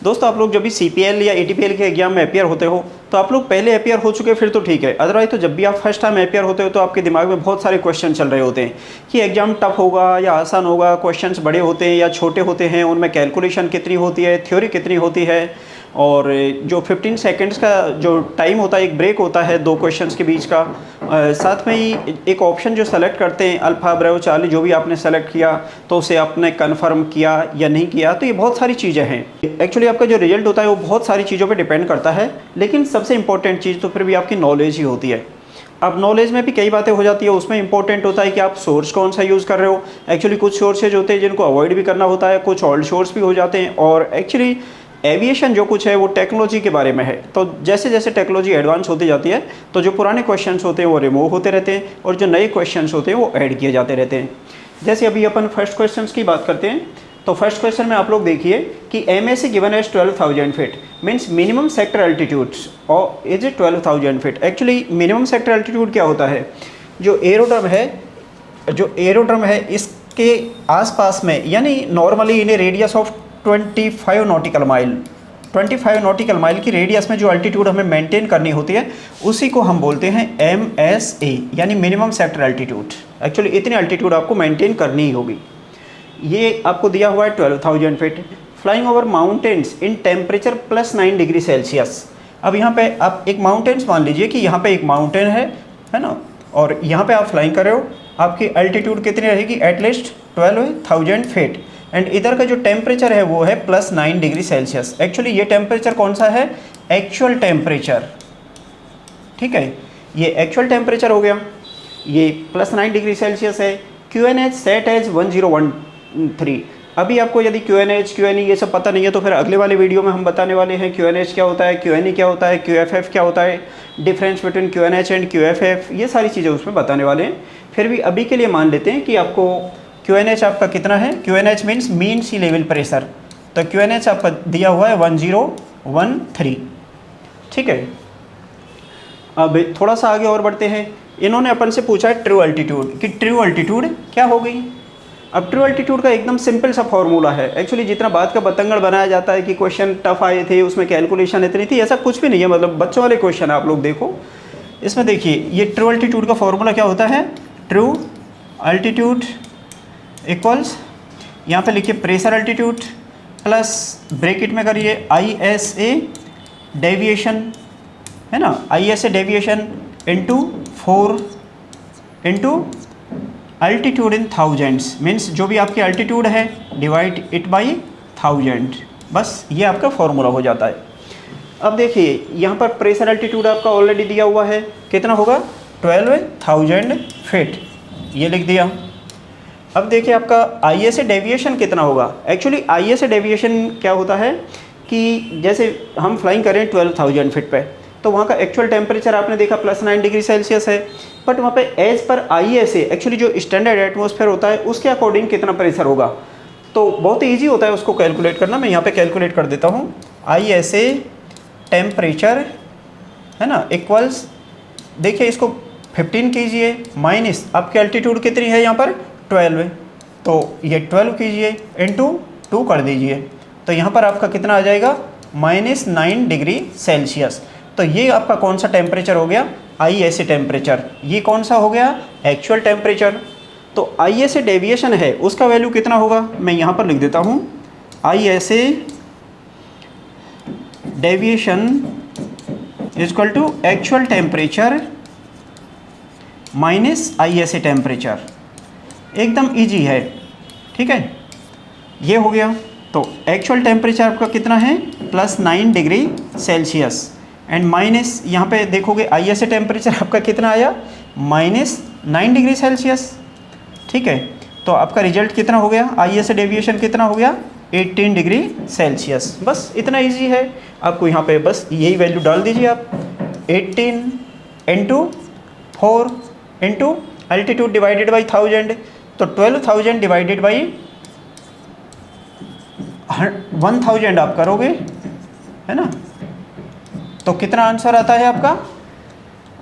दोस्तों आप लोग जब भी CPL या ATPL के एग्जाम में अपियर होते हो तो आप लोग पहले अपियर हो चुके फिर तो ठीक है, अदरवाइज तो जब भी आप फर्स्ट टाइम अपियर होते हो तो आपके दिमाग में बहुत सारे क्वेश्चन चल रहे होते हैं कि एग्जाम टफ होगा या आसान होगा, क्वेश्चंस बड़े होते हैं या छोटे होते हैं, उनमें कैलकुलेशन कितनी होती है, थ्योरी कितनी होती है, और जो 15 सेकंड्स का जो टाइम होता है, एक ब्रेक होता है दो क्वेश्चंस के बीच का, साथ में ही एक ऑप्शन जो सेलेक्ट करते हैं अल्फ़ा ब्रेवो चार्ली, जो भी आपने सेलेक्ट किया तो उसे आपने कन्फर्म किया या नहीं किया, तो ये बहुत सारी चीज़ें हैं। एक्चुअली आपका जो रिजल्ट होता है वो बहुत सारी चीज़ों पे डिपेंड करता है, लेकिन सबसे इंपॉर्टेंट चीज़ तो फिर भी आपकी नॉलेज ही होती है। अब नॉलेज में भी कई बातें हो जाती है, उसमें इंपॉर्टेंट होता है कि आप सोर्स कौन सा यूज़ कर रहे हो। एक्चुअली कुछ सोर्सेज होते हैं जिनको अवॉइड भी करना होता है, कुछ ओल्ड सोर्स भी हो जाते हैं, और एक्चुअली एविएशन जो कुछ है वो टेक्नोलॉजी के बारे में है, तो जैसे जैसे टेक्नोलॉजी एडवांस होती जाती है तो जो पुराने क्वेश्चंस होते हैं वो रिमूव होते रहते हैं और जो नए क्वेश्चंस होते हैं वो ऐड किए जाते रहते हैं। जैसे अभी अपन फर्स्ट क्वेश्चंस की बात करते हैं, तो फर्स्ट क्वेश्चन में आप लोग देखिए कि MSC given as 12,000 feet means minimum sector altitudes और is it 12,000 feet. Actually minimum sector altitude क्या होता है, जो एरोड्रम है इसके आसपास में, यानी नॉर्मली इन्हें रेडियस ऑफ 25 नॉटिकल माइल की रेडियस में जो अल्टीट्यूड हमें मेंटेन करनी होती है उसी को हम बोलते हैं MSA, यानी मिनिमम सेक्टर एल्टीट्यूड। एक्चुअली इतनी अल्टीट्यूड आपको मेंटेन करनी ही होगी। ये आपको दिया हुआ है 12,000 feet. Flying over mountains in temperature +9 degree Celsius. अब यहाँ पे आप एक माउंटेन्स मान लीजिए कि यहाँ पे एक माउंटेन है ना, और यहाँ पे आप फ्लाइंग कर रहे हो, आपकी अल्टीट्यूड कितनी रहेगी, एटलीस्ट 12,000 फीट, एंड इधर का जो टेम्परेचर है वो है +9 डिग्री सेल्सियस। एक्चुअली ये टेम्परेचर कौन सा है, एक्चुअल टेम्परेचर, ठीक है, ये एक्चुअल टेम्परेचर हो गया, ये +9 डिग्री सेल्सियस है। QNH set as 1013। अभी आपको यदि QNH QNE ये सब पता नहीं है तो फिर अगले वाले वीडियो में हम बताने वाले हैं QNH क्या होता है, QNE क्या होता है, QFF क्या होता है, difference between QNH and QFF, ये सारी चीज़ें उसमें बताने वाले हैं। फिर भी अभी के लिए मान लेते हैं कि आपको QNH आपका कितना है, QNH मीन्स मीन सी लेवल प्रेशर, तो QNH आपका दिया हुआ है 1013, ठीक है। अब थोड़ा सा आगे और बढ़ते हैं, इन्होंने अपन से पूछा है ट्रू अल्टीट्यूड, कि ट्रू अल्टीट्यूड क्या हो गई। अब ट्रू अल्टीट्यूड का एकदम सिंपल सा फॉर्मूला है। एक्चुअली जितना बात का बतंगड़ बनाया जाता है कि क्वेश्चन टफ आए थे, उसमें कैलकुलेशन इतनी थी, ऐसा कुछ भी नहीं है, मतलब बच्चों वाले क्वेश्चन आप लोग देखो। इसमें देखिए ये ट्रू अल्टीट्यूड का फॉर्मूला क्या होता है, ट्रू अल्टीट्यूड इक्वल्स, यहाँ पे लिखिए प्रेशर अल्टीट्यूड प्लस ब्रैकेट में करिए ISA डेविएशन, है ना, ISA deviation into 4 into altitude in thousands, means जो भी आपकी अल्टीट्यूड है डिवाइड इट बाई 1000, बस ये आपका फॉर्मूला हो जाता है। अब देखिए यहाँ पर प्रेशर अल्टीट्यूड आपका ऑलरेडी दिया हुआ है, कितना होगा 12,000 फीट, ये लिख दिया। अब देखिए आपका ISA डेविएशन कितना होगा। एक्चुअली ISA डेविएशन क्या होता है कि जैसे हम फ्लाइंग करें 12,000 फीट पे, तो वहाँ का एक्चुअल टेम्परेचर आपने देखा +9 डिग्री सेल्सियस है, बट वहाँ पे एज पर ISA एक्चुअली जो स्टैंडर्ड एटमॉस्फेयर होता है उसके अकॉर्डिंग कितना प्रेशर होगा, तो बहुत ईजी होता है उसको कैलकुलेट करना। मैं यहाँ पे कैलकुलेट कर देता हूँ। ISA टेम्परेचर, है ना, इक्वल्स, देखिए इसको 15 कीजिए माइनस आपकी अल्टीट्यूड कितनी है यहाँ पर 12, तो ये 12 कीजिए इंटू 2 कर दीजिए, तो यहाँ पर आपका कितना आ जाएगा -9 डिग्री सेल्सियस। तो ये आपका कौन सा टेम्परेचर हो गया, ISA टेम्परेचर। ये कौन सा हो गया, एक्चुअल टेम्परेचर। तो ISA डेविएशन है उसका वैल्यू कितना होगा, मैं यहाँ पर लिख देता हूँ, ISA deviation equal to actual temperature minus ISA temperature. एकदम इजी है, ठीक है, ये हो गया। तो एक्चुअल टेम्परेचर आपका कितना है +9 डिग्री सेल्सियस, एंड माइनस यहाँ पे देखोगे ISA टेम्परेचर आपका कितना आया -9 डिग्री सेल्सियस, ठीक है। तो आपका रिजल्ट कितना हो गया, ISA डेविएशन कितना हो गया 18 डिग्री सेल्सियस। बस इतना इजी है, आपको यहाँ पे बस यही वैल्यू डाल दीजिए आप, 18 into 4 into altitude divided by 1000, तो 12,000 डिवाइडेड बाई 1000 आप करोगे, है ना, तो कितना आंसर आता है आपका।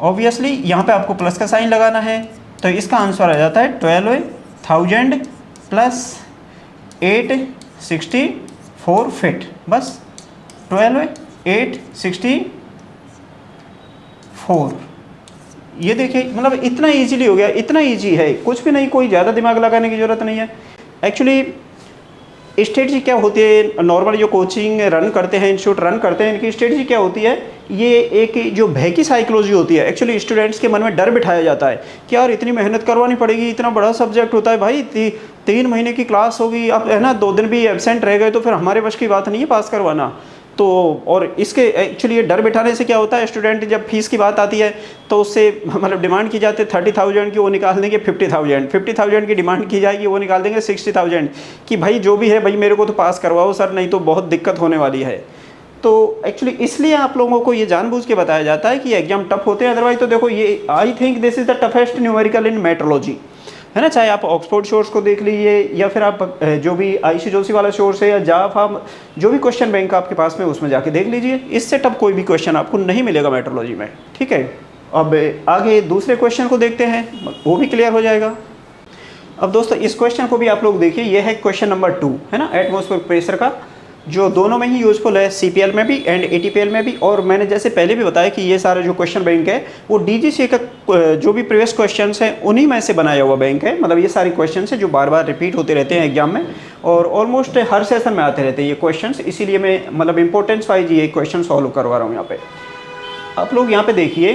ऑब्वियसली यहाँ पे आपको प्लस का साइन लगाना है, तो इसका आंसर आ जाता है 12,000 + 864 फीट। बस 12 8 64। ये देखिए मतलब इतना इजीली हो गया, इतना इजी है, कुछ भी नहीं, कोई ज़्यादा दिमाग लगाने की ज़रूरत नहीं है। एक्चुअली स्ट्रेटजी क्या होती है, नॉर्मल जो कोचिंग रन करते हैं, इंस्टीट्यूट रन करते हैं, इनकी स्ट्रेटजी क्या होती है, ये एक जो भय की साइकोलॉजी होती है। एक्चुअली स्टूडेंट्स के मन में डर बिठाया जाता है कि यार इतनी मेहनत करवानी पड़ेगी, इतना बड़ा सब्जेक्ट होता है भाई, 3 महीने की क्लास होगी, अब है ना 2 दिन भी एब्सेंट रह गए तो फिर हमारे बस की बात नहीं है पास करवाना। तो और इसके एक्चुअली ये डर बिठाने से क्या होता है, स्टूडेंट जब फीस की बात आती है तो उससे मतलब डिमांड की जाती है 30,000 की, वो निकाल देंगे 50,000 की डिमांड की जाएगी, वो निकाल देंगे 60,000 कि भाई जो भी है भाई मेरे को तो पास करवाओ सर, नहीं तो बहुत दिक्कत होने वाली है। तो एक्चुअली इसलिए आप लोगों को ये जानबूझ के बताया जाता है कि एग्जाम टफ होते हैं। अदरवाइज तो देखो ये I think this is the toughest numerical in metrology, है ना। चाहे आप ऑक्सफोर्ड सोर्स को देख लीजिए या फिर आप जो भी आईसी जोशी वाला सोर्स है या जाफा, जो भी क्वेश्चन बैंक आपके पास में उसमें जाके देख लीजिए, इससे टफ कोई भी क्वेश्चन आपको नहीं मिलेगा मेट्रोलॉजी में, ठीक है। अब आगे दूसरे क्वेश्चन को देखते हैं, वो भी क्लियर हो जाएगा। अब दोस्तों इस क्वेश्चन को भी आप लोग देखिए, ये है क्वेश्चन नंबर 2, है ना, एटमॉस्फेरिक प्रेशर का, जो दोनों में ही यूज़फुल है, सीपीएल में भी एंड एटीपीएल में भी। और मैंने जैसे पहले भी बताया कि ये सारा जो क्वेश्चन बैंक है वो डीजीसीए का जो भी प्रीवियस क्वेश्चंस हैं उन्हीं में से बनाया हुआ बैंक है। मतलब ये सारे क्वेश्चंस हैं जो बार बार रिपीट होते रहते हैं एग्जाम में और ऑलमोस्ट हर सेशन में आते रहते हैं ये क्वेश्चंस, इसीलिए मैं मतलब इंपॉर्टेंस वाइज ये क्वेश्चन सॉल्व करवा रहा हूँ यहाँ पे। आप लोग यहाँ पे देखिए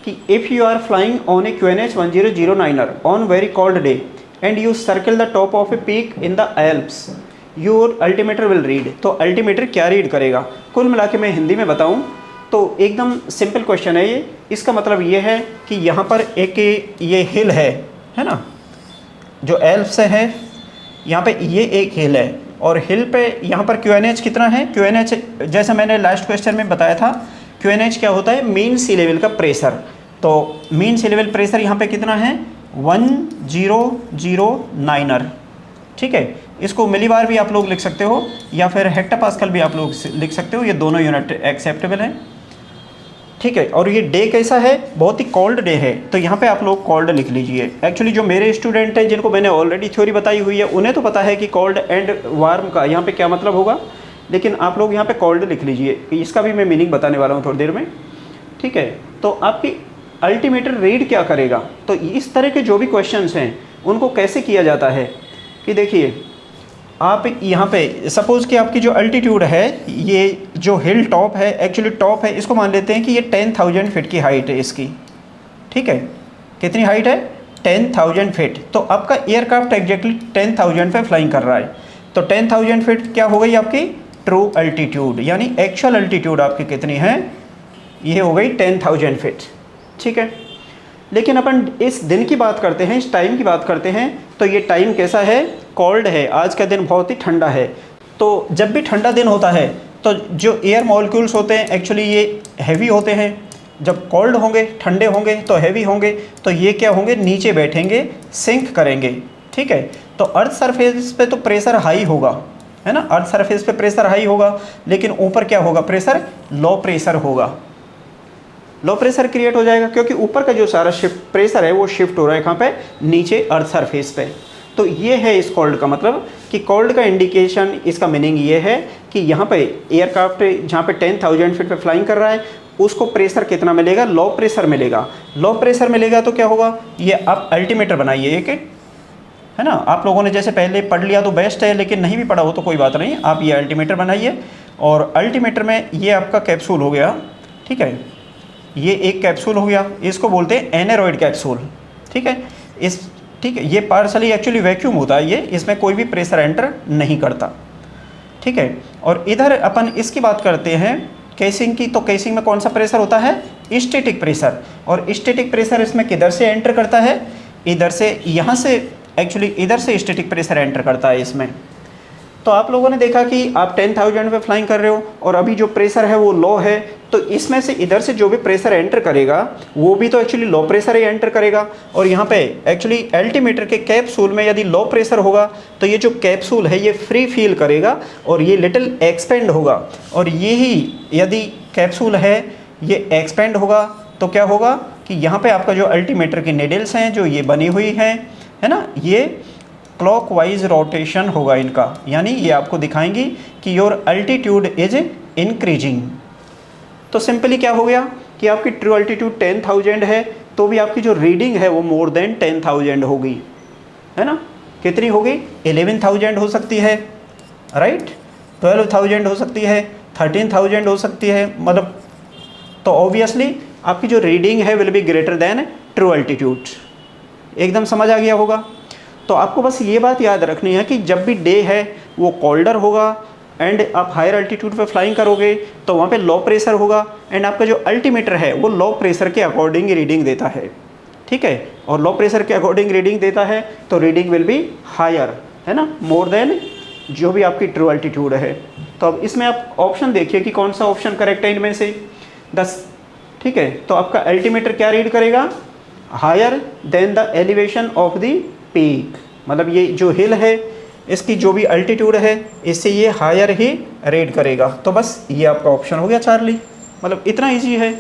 कि if you are flying on a QNH 1009 on very cold day and you circle the top of a peak in the Alps, your altimeter will read. तो अल्टीमीटर क्या रीड करेगा, कुल मिला के मैं हिंदी में बताऊं तो एकदम सिंपल क्वेश्चन है ये। इसका मतलब ये है कि यहाँ पर एक ये हिल है ना, जो एल्प्स है, यहाँ पे ये एक हिल है और हिल पे यहाँ पर QNH कितना है, QNH जैसा मैंने लास्ट क्वेश्चन में बताया था, QNH क्या होता है, मीन सी लेवल का प्रेशर। तो मीन सी लेवल प्रेशर यहाँ पे कितना है, 1009, ठीक है। इसको मिलीबार भी आप लोग लिख सकते हो या फिर हेक्टापास्कल भी आप लोग लिख सकते हो, ये दोनों यूनिट एक्सेप्टेबल है, ठीक है। और ये डे कैसा है, बहुत ही कोल्ड डे है, तो यहाँ पे आप लोग कोल्ड लिख लीजिए। एक्चुअली जो मेरे स्टूडेंट हैं जिनको मैंने ऑलरेडी थ्योरी बताई हुई है उन्हें तो पता है कि कोल्ड एंड वार्म का यहाँ पे क्या मतलब होगा, लेकिन आप लोग यहाँ पे कोल्ड लिख लीजिए, इसका भी मैं मीनिंग बताने वाला हूँ थोड़ी देर में, ठीक है। तो आपकी अल्टीमीटर रीड क्या करेगा, तो इस तरह के जो भी क्वेश्चन हैं उनको कैसे किया जाता है कि देखिए आप यहाँ पे सपोज़ कि आपकी जो अल्टीट्यूड है, ये जो हिल टॉप है, एक्चुअली टॉप है, इसको मान लेते हैं कि ये 10,000 फीट की हाइट है इसकी, ठीक है। कितनी हाइट है, 10,000 फीट। तो आपका एयरक्राफ्ट एग्जैक्टली 10,000 पे फ्लाइंग कर रहा है, तो 10,000 फीट क्या हो गई आपकी ट्रू अल्टीट्यूड, यानी एक्चुअल अल्टीट्यूड आपकी कितनी है, ये हो गई 10,000 फीट, ठीक है। लेकिन अपन इस दिन की बात करते हैं, इस टाइम की बात करते हैं, तो ये टाइम कैसा है, कोल्ड है, आज का दिन बहुत ही ठंडा है। तो जब भी ठंडा दिन होता है तो जो एयर मॉलिक्यूल्स होते हैं एक्चुअली ये हैवी होते हैं, जब कोल्ड होंगे, ठंडे होंगे तो हैवी होंगे, तो ये क्या होंगे, नीचे बैठेंगे, सिंक करेंगे, ठीक है। तो अर्थ सरफेस पे तो प्रेशर हाई होगा, है ना, अर्थ सरफेस पे प्रेशर हाई होगा, लेकिन ऊपर क्या होगा, प्रेशर लो प्रेशर होगा, लो प्रेशर क्रिएट हो जाएगा, क्योंकि ऊपर का जो सारा शिफ्ट प्रेशर है वो शिफ्ट हो रहा है कहाँ पे, नीचे अर्थ सरफेस पे। तो ये है इस कोल्ड का मतलब कि कोल्ड का इंडिकेशन, इसका मीनिंग ये है कि यहाँ पे एयरक्राफ्ट जहाँ पे 10,000 फीट पे फ्लाइंग कर रहा है उसको प्रेशर कितना मिलेगा, लो प्रेशर मिलेगा। लो प्रेशर मिलेगा तो क्या होगा, ये आप अल्टीमीटर बनाइए एक, है ना। आप लोगों ने जैसे पहले पढ़ लिया तो बेस्ट है, लेकिन नहीं भी पढ़ा हो तो कोई बात नहीं, आप ये अल्टीमीटर बनाइए। और अल्टीमीटर में ये आपका कैप्सूल हो गया, ठीक है, ये एक कैप्सूल हो गया, इसको बोलते हैं एनेरॉइड कैप्सूल, ठीक है। ठीक है, ये पार्सली एक्चुअली वैक्यूम होता है, ये इसमें कोई भी प्रेशर एंटर नहीं करता, ठीक है। और इधर अपन इसकी बात करते हैं केसिंग की, तो केसिंग में कौन सा प्रेशर होता है, स्टैटिक प्रेशर। और स्टैटिक प्रेशर इसमें किधर से एंटर करता है, इधर से, यहाँ से एक्चुअली इधर से स्टैटिक प्रेशर एंटर करता है इसमें। तो आप लोगों ने देखा कि आप 10,000 पे फ्लाइंग कर रहे हो और अभी जो प्रेशर है वो लो है, तो इसमें से इधर से जो भी प्रेशर एंटर करेगा वो भी तो एक्चुअली लो प्रेशर ही एंटर करेगा। और यहाँ पे एक्चुअली अल्टीमीटर के कैप्सूल में यदि लो प्रेशर होगा तो ये जो कैप्सूल है ये फ्री फील करेगा और ये लिटिल एक्सपेंड होगा, और यही यदि कैप्सूल है ये एक्सपेंड होगा तो क्या होगा कि यहाँ पे आपका जो अल्टीमीटर की निडल्स हैं जो ये बनी हुई हैं, है ना, ये क्लॉकवाइज रोटेशन होगा इनका, यानी ये आपको दिखाएंगी कि योर अल्टीट्यूड इज इंक्रीजिंग। तो सिंपली क्या हो गया कि आपकी ट्रू अल्टीट्यूड 10,000 है तो भी आपकी जो रीडिंग है वो मोर देन 10,000 होगी, है ना। कितनी होगी? 11,000 हो सकती है, राइट, 12,000 हो सकती है, 13,000 हो सकती है, मतलब तो ऑब्वियसली आपकी जो रीडिंग है will be greater than true altitude. एकदम समझ आ गया होगा। तो आपको बस ये बात याद रखनी है कि जब भी डे है वो कोल्डर होगा एंड आप हायर अल्टीट्यूड पे फ्लाइंग करोगे तो वहाँ पे लो प्रेशर होगा एंड आपका जो अल्टीमीटर है वो लो प्रेशर के अकॉर्डिंग रीडिंग देता है, ठीक है। और लो प्रेशर के अकॉर्डिंग रीडिंग देता है तो रीडिंग विल बी हायर, है ना, मोर देन जो भी आपकी ट्रू अल्टीट्यूड है। तो अब इसमें आप ऑप्शन देखिए कि कौन सा ऑप्शन करेक्ट है इनमें से 10, ठीक है। तो आपका अल्टीमीटर क्या रीड करेगा? Higher than the elevation of the peak, मतलब ये जो हिल है इसकी जो भी अल्टीट्यूड है इससे ये हायर ही रीड करेगा। तो बस ये आपका ऑप्शन हो गया चार्ली, मतलब इतना इजी है,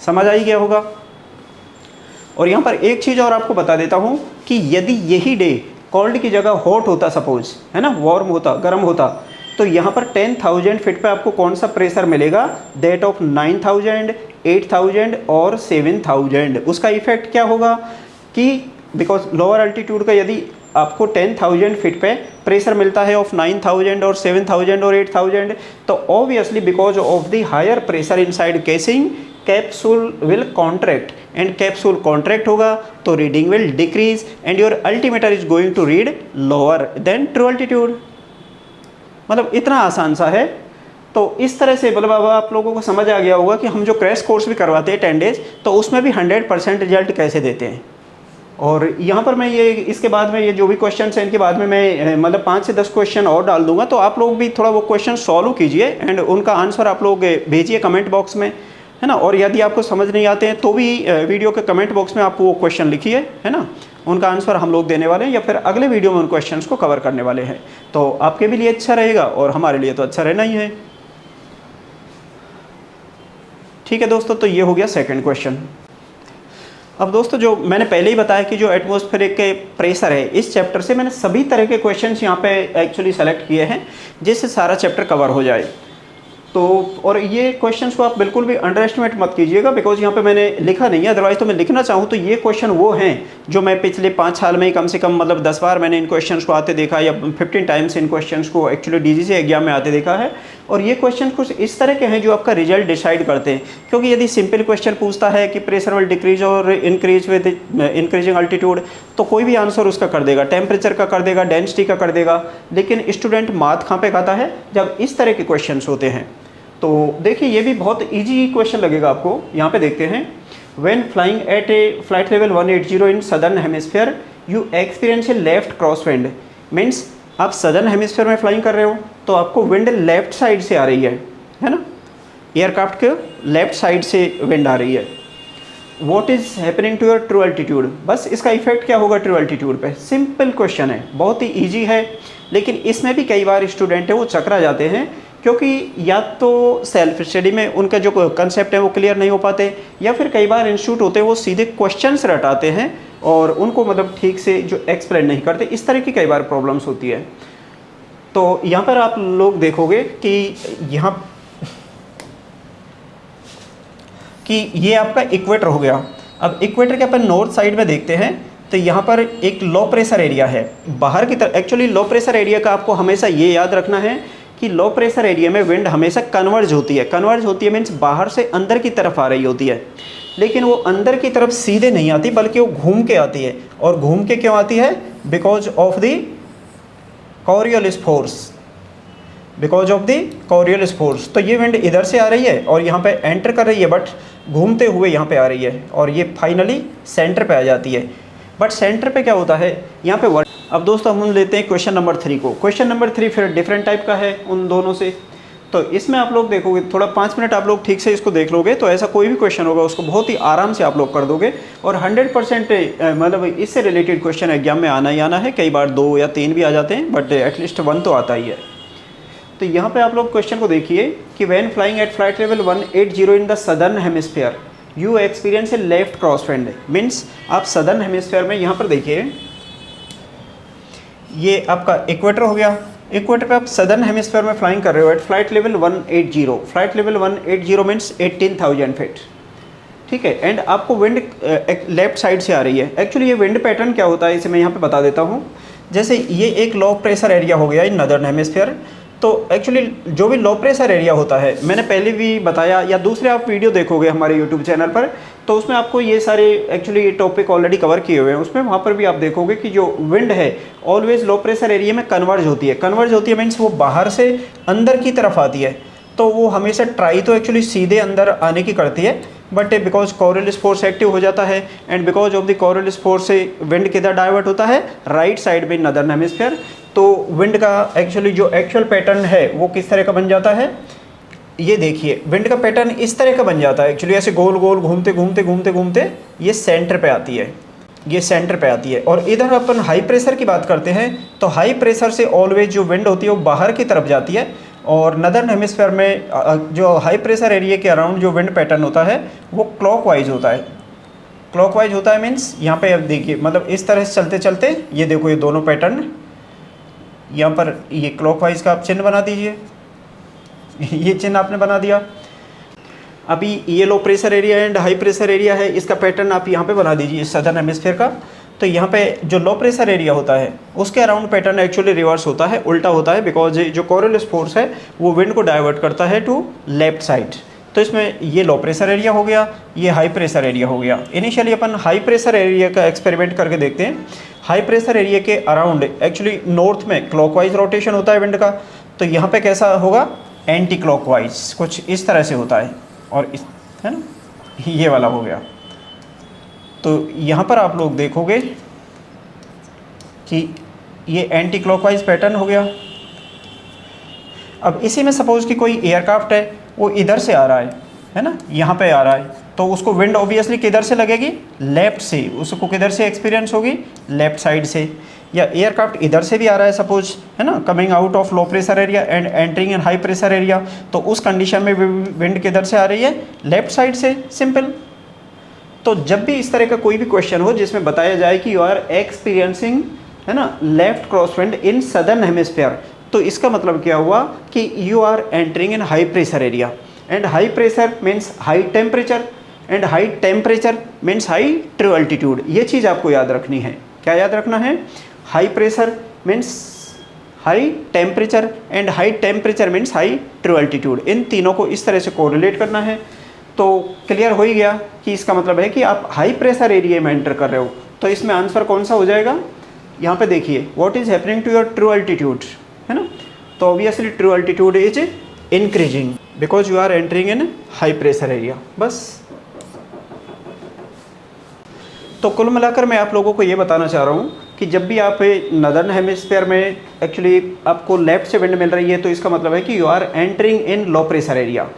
समझ आई गया होगा। और यहाँ पर एक चीज़ और आपको बता देता हूँ कि यदि यही डे कोल्ड की जगह हॉट होता सपोज, है ना, वार्म होता, गर्म होता, तो यहाँ पर 10,000 फीट पे आपको कौन सा प्रेशर मिलेगा? दैट ऑफ 9,000, 8,000 और 7,000। उसका इफेक्ट क्या होगा कि बिकॉज लोअर अल्टीट्यूड का यदि आपको 10,000 फीट पे प्रेशर मिलता है ऑफ 9,000 और 7,000 और 8,000, तो obviously because of the higher pressure inside casing capsule will contract and capsule contract होगा तो reading will decrease and your altimeter is going to read lower than true altitude. मतलब इतना आसान सा है। तो इस तरह से मतलब अब आप लोगों को समझ आ गया होगा कि हम जो क्रैश कोर्स भी करवाते हैं 10 डेज, तो उसमें भी 100% रिजल्ट कैसे देते हैं। और यहाँ पर मैं ये इसके बाद में ये जो भी क्वेश्चन हैं इनके बाद में मैं मतलब 5 से 10 क्वेश्चन और डाल दूंगा, तो आप लोग भी थोड़ा वो क्वेश्चन सॉल्व कीजिए एंड उनका आंसर आप लोग भेजिए कमेंट बॉक्स में, है ना। और यदि आपको समझ नहीं आते हैं तो भी वीडियो के कमेंट बॉक्स में आप वो क्वेश्चन लिखिए, है ना, उनका आंसर हम लोग देने वाले हैं या फिर अगले वीडियो में उन क्वेश्चंस को कवर करने वाले हैं। तो आपके भी लिए अच्छा रहेगा और हमारे लिए तो अच्छा रहना ही है। ठीक है दोस्तों, तो ये हो गया सेकंड क्वेश्चन। अब दोस्तों जो मैंने पहले ही बताया कि जो एटमॉस्फेरिक के प्रेशर है, इस चैप्टर से मैंने सभी तरह के क्वेश्चंस यहाँ पे एक्चुअली सेलेक्ट किए हैं जिससे सारा चैप्टर कवर हो जाए। तो और ये क्वेश्चंस को आप बिल्कुल भी अंडर एस्टिमेट मत कीजिएगा बिकॉज यहाँ पे मैंने लिखा नहीं है, अदरवाइज तो मैं लिखना चाहूँ तो ये क्वेश्चन वो हैं जो मैं पिछले 5 साल में ही कम से कम मतलब 10 बार मैंने इन क्वेश्चंस को आते देखा या 15 टाइम्स इन क्वेश्चंस को एक्चुअली डीजीसी एग्जाम में आते देखा है। और ये क्वेश्चन कुछ इस तरह के हैं जो आपका रिजल्ट डिसाइड करते हैं, क्योंकि यदि सिंपल क्वेश्चन पूछता है कि प्रेशर विल डिक्रीज और इंक्रीज विद इंक्रीजिंग अल्टीट्यूड तो कोई भी आंसर उसका कर देगा, टेम्परेचर का कर देगा, डेंसिटी का कर देगा। लेकिन स्टूडेंट माथ कहाँ पे खाता है? जब इस तरह के क्वेश्चन होते हैं। तो देखिए ये भी बहुत इजी क्वेश्चन लगेगा आपको। यहाँ पे देखते हैं, when flying eight A flight level 180 in southern hemisphere you experience A left cross wind. Means आप सदर्न हेमिस्फीयर में फ्लाइंग कर रहे हो तो आपको विंड लेफ्ट साइड से आ रही है ना, एयरक्राफ्ट के लेफ्ट साइड से विंड आ रही है। What is happening to your true altitude? बस इसका इफेक्ट क्या होगा ट्रू अल्टीट्यूड पे? सिंपल क्वेश्चन है, बहुत ही ईजी है, लेकिन इसमें भी कई बार स्टूडेंट है वो चकरा जाते हैं क्योंकि या तो सेल्फ स्टडी में उनका जो कंसेप्ट है वो क्लियर नहीं हो पाते या फिर कई बार इंस्टीट्यूट होते हैं वो सीधे क्वेश्चंस रटाते हैं और उनको मतलब ठीक से जो एक्सप्लेन नहीं करते। इस तरह की कई बार प्रॉब्लम्स होती है। तो यहाँ पर आप लोग देखोगे कि यहाँ कि ये आपका इक्वेटर हो गया। अब इक्वेटर के अपन नॉर्थ साइड में देखते हैं तो यहाँ पर एक लो प्रेशर एरिया है बाहर की तरफ। एक्चुअली लो प्रेशर एरिया का आपको हमेशा ये याद रखना है कि लो प्रेशर एरिया में विंड हमेशा कन्वर्ज होती है। कन्वर्ज होती है मीन्स बाहर से अंदर की तरफ आ रही होती है, लेकिन वो अंदर की तरफ सीधे नहीं आती बल्कि वो घूम के आती है। और घूम के क्यों आती है? Because of the Coriolis force, because of the Coriolis force. तो ये विंड इधर से आ रही है और यहाँ पे एंटर कर रही है बट घूमते हुए यहाँ पे आ रही है और ये फाइनली सेंटर पे आ जाती है। बट सेंटर पे क्या होता है यहाँ पे वर्ड। अब दोस्तों हम लेते हैं क्वेश्चन नंबर 3 को। क्वेश्चन नंबर 3 फिर डिफरेंट टाइप का है उन दोनों से। तो इसमें आप लोग देखोगे थोड़ा 5 मिनट आप लोग ठीक से इसको देख लोगे तो ऐसा कोई भी क्वेश्चन होगा उसको बहुत ही आराम से आप लोग कर दोगे और 100% मतलब इससे रिलेटेड क्वेश्चन एग्जाम में आना ही आना है। कई बार 2 या 3 भी आ जाते हैं बट एटलीस्ट 1 तो आता ही है। तो यहाँ पे आप लोग क्वेश्चन को देखिए कि when flying eight flight level 180 in the southern hemisphere you experience A left cross wind. Means आप सदर्न हेमिस्फीयर में यहाँ पर देखिए ये आपका इक्वेटर हो गया, इक्वेटर पे आप सदर्न हेमिस्फीयर में फ्लाइंग कर रहे हो at flight level 180। Flight level 180 means 18,000 feet, ठीक है। एंड आपको विंड लेफ्ट साइड से आ रही है। एक्चुअली ये विंड पैटर्न क्या होता है इसे मैं यहाँ पे बता देता हूँ। जैसे ये एक लो प्रेशर एरिया हो गया इन नदर्न हेमिस्फीयर, तो एक्चुअली जो भी लो प्रेशर एरिया होता है, मैंने पहले भी बताया या दूसरे आप वीडियो देखोगे हमारे यूट्यूब चैनल पर, तो उसमें आपको ये सारे एक्चुअली ये टॉपिक ऑलरेडी कवर किए हुए हैं। उसमें वहाँ पर भी आप देखोगे कि जो विंड है ऑलवेज लो प्रेशर एरिया में कन्वर्ज होती है। कन्वर्ज होती है मीन्स वो बाहर से अंदर की तरफ आती है, तो वो हमेशा ट्राई तो एक्चुअली सीधे अंदर आने की करती है, but because Coriolis force active हो जाता है and because of the Coriolis force से विंड किधर डाइवर्ट होता है, राइट साइड में नदर्न हेमिस्फीयर। तो विंड का एक्चुअली जो एक्चुअल पैटर्न है वो किस तरह का बन जाता है, ये देखिए विंड का पैटर्न इस तरह का बन जाता है। एक्चुअली ऐसे गोल गोल घूमते घूमते घूमते घूमते ये सेंटर पे आती है, ये सेंटर पे आती है। और इधर अपन हाई प्रेशर की बात करते हैं, तो हाई प्रेशर से ऑलवेज जो विंड होती है वो बाहर की तरफ जाती है, और नदर्न हेमिस्फीयर में जो हाई प्रेशर एरिया के अराउंड जो विंड पैटर्न होता है वो क्लॉकवाइज होता है। क्लॉकवाइज होता है मीन्स यहाँ पे अब देखिए, मतलब इस तरह से चलते चलते ये देखो ये दोनों पैटर्न, यहाँ पर ये क्लॉकवाइज का आप चिन्ह बना दीजिए, ये चिन्ह आपने बना दिया। अभी ये लो pressure area and high pressure area है, इसका पैटर्न आप यहाँ पे बना दीजिए सदर्न हेमिस्फीयर का। तो यहाँ पे जो लो प्रेशर एरिया होता है उसके अराउंड पैटर्न एक्चुअली रिवर्स होता है, उल्टा होता है, बिकॉज जो कोरियोलिस फोर्स है वो विंड को डाइवर्ट करता है टू लेफ्ट साइड। तो इसमें ये लो प्रेशर एरिया हो गया, ये हाई प्रेशर एरिया हो गया। इनिशियली अपन हाई प्रेशर एरिया का एक्सपेरिमेंट करके देखते हैं। हाई प्रेशर एरिया के अराउंड एक्चुअली नॉर्थ में क्लॉकवाइज रोटेशन होता है विंड का, तो यहाँ पे कैसा होगा, एंटी क्लॉकवाइज कुछ इस तरह से होता है, और इस है ना, ये वाला हो गया। तो यहाँ पर आप लोग देखोगे कि ये एंटी क्लॉकवाइज पैटर्न हो गया। अब इसी में सपोज कि कोई एयरक्राफ्ट है वो इधर से आ रहा है ना, यहाँ पे आ रहा है, तो उसको विंड ऑब्वियसली किधर से लगेगी, लेफ्ट से। उसको किधर से एक्सपीरियंस होगी, लेफ्ट साइड से। या एयरक्राफ्ट इधर से भी आ रहा है सपोज, है ना, coming out of low pressure area and entering in high pressure area, तो उस कंडीशन में विंड किधर से आ रही है, लेफ्ट साइड से, सिंपल। तो जब भी इस तरह का कोई भी क्वेश्चन हो जिसमें बताया जाए कि यू आर एक्सपीरियंसिंग, है ना, left cross wind in southern hemisphere, तो इसका मतलब क्या हुआ कि you are entering in high pressure area, and high pressure means high temperature, and high temperature means high true altitude. ये चीज़ आपको याद रखनी है। क्या याद रखना है, high pressure means high temperature and high temperature means high true altitude. इन तीनों को इस तरह से कोरिलेट करना है। तो क्लियर हो ही गया कि इसका मतलब है कि आप हाई प्रेशर एरिया में एंटर कर रहे हो, तो इसमें आंसर कौन सा हो जाएगा, यहाँ पे देखिए, what is happening to your true altitude, है ना। तो obviously true altitude is increasing because you are entering in high pressure area. बस। तो कुल मिलाकर मैं आप लोगों को ये बताना चाह रहा हूँ कि जब भी आप नदर्न हेमिस्फीयर में एक्चुअली आपको लेफ्ट से विंड मिल रही है, तो इसका मतलब है कि you are entering in low pressure area.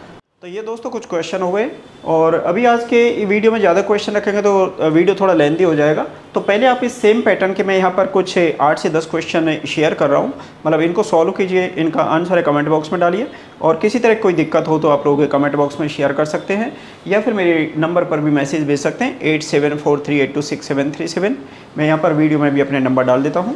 तो ये दोस्तों कुछ क्वेश्चन हो गए, और अभी आज के वीडियो में ज़्यादा क्वेश्चन रखेंगे तो वीडियो थोड़ा लेंथी हो जाएगा। तो पहले आप इस सेम पैटर्न के मैं यहाँ पर कुछ 8 से 10 क्वेश्चन शेयर कर रहा हूँ, मतलब इनको सॉल्व कीजिए, इनका आंसर कमेंट बॉक्स में डालिए, और किसी तरह कोई दिक्कत हो तो आप लोग कमेंट बॉक्स में शेयर कर सकते हैं, या फिर मेरे नंबर पर भी मैसेज भेज सकते हैं 8743826737। मैं यहाँ पर वीडियो में भी अपने नंबर डाल देता हूँ।